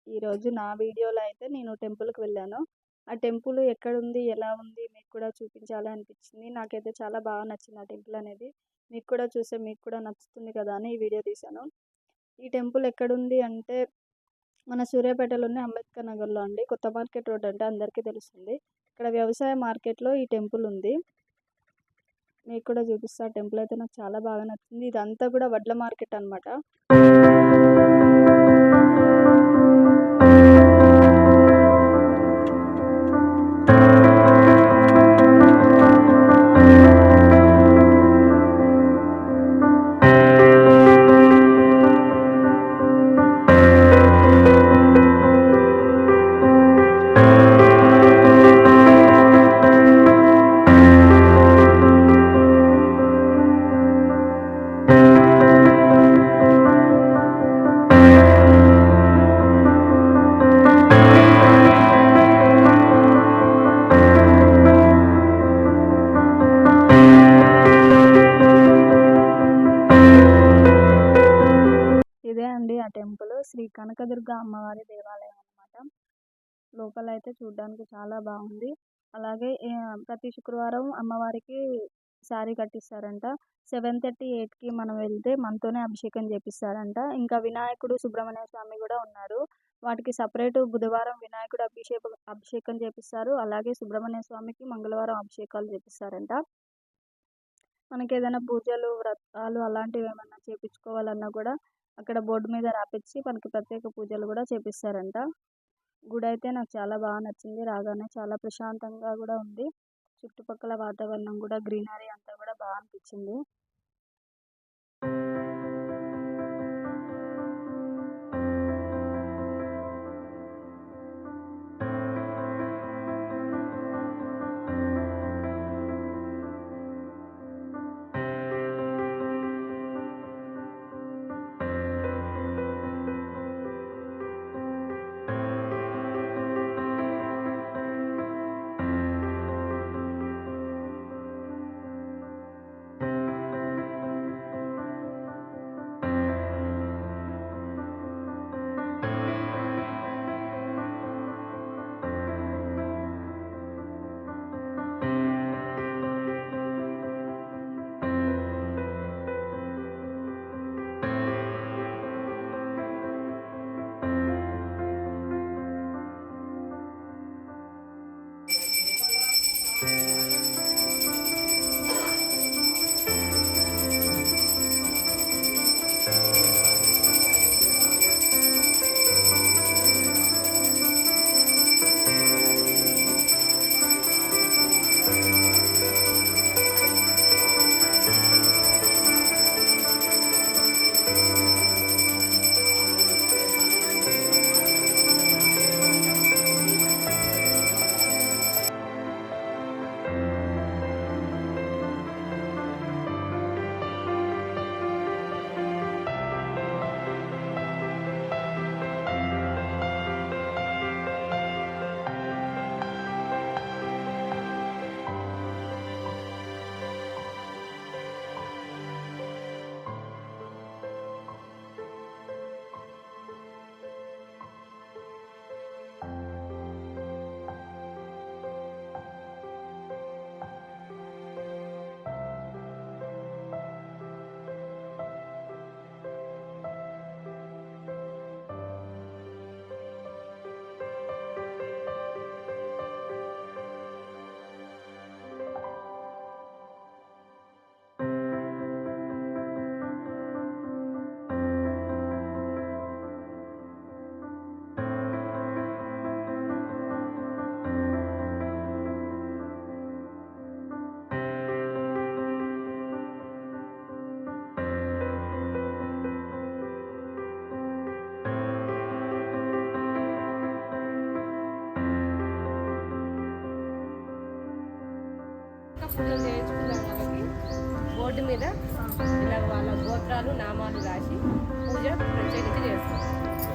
ఈరోజు నా వీడియోలో అయితే నేను టెంపుల్‌కి వెళ్ళాను. ఆ టెంపుల్ ఎక్కడుంది? ఎలా ఉంది? మీకు కూడా చూపించాలి అనిపించింది. నాకైతే చాలా బాగా నచ్చింది ఆ టెంపుల్ అనేది. మీకు కూడా చూస్తే మీకు కూడా నచ్చుతుంది కదా అని ఈ వీడియో తీశాను. ఈ టెంపుల్ ఎక్కడుంది అంటే మన సూర్యాపేటలోని అంబేద్కర్ నగర్‌లో అండి. కొత్త మార్కెట్ రోడ్ అంటే అందరికీ తెలుస్తుంది. ఇక్కడ వ్యవసాయ మార్కెట్‌లో ఈ టెంపుల్ ఉంది. మీకు కూడా చూపిస్తా. ఆ టెంపుల్ అయితే నాకు చాలా బాగా నచ్చింది. ఇదంతా కూడా వడ్ల మార్కెట్ అన్నమాట. ఇదే అండి ఆ టెంపుల్. శ్రీ కనకదుర్గ అమ్మవారి దేవాలయం అన్నమాట. లోపలైతే చూడడానికి చాలా బాగుంది. అలాగే ప్రతి శుక్రవారం అమ్మవారికి శారీ కట్టిస్తారంట. 7:30, 8కి మనం వెళ్తే మనతోనే అభిషేకం చేపిస్తారంట. ఇంకా వినాయకుడు, సుబ్రహ్మణ్య స్వామి కూడా ఉన్నారు. వాటికి సపరేట్ బుధవారం వినాయకుడు అభిషేకం చేపిస్తారు. అలాగే సుబ్రహ్మణ్య స్వామికి మంగళవారం అభిషేకాలు చేపిస్తారంట. మనకేదైనా పూజలు, వ్రతాలు అలాంటివి ఏమన్నా చేపించుకోవాలన్నా కూడా అక్కడ బోర్డు మీద రాపిచ్చి మనకి ప్రత్యేక పూజలు కూడా చేపిస్తారంట. గుడి అయితే నాకు చాలా బాగా నచ్చింది. రాగానే చాలా ప్రశాంతంగా కూడా ఉంది. చుట్టుపక్కల వాతావరణం కూడా గ్రీనరీ అంతా కూడా బాగా అనిపించింది. పూజలు చేయించుకున్న వాళ్ళకి బోర్డు మీద ఇలా వాళ్ళ గోత్రాలు నామాలు రాసి పూజ ప్రత్యేకించి చేస్తారు.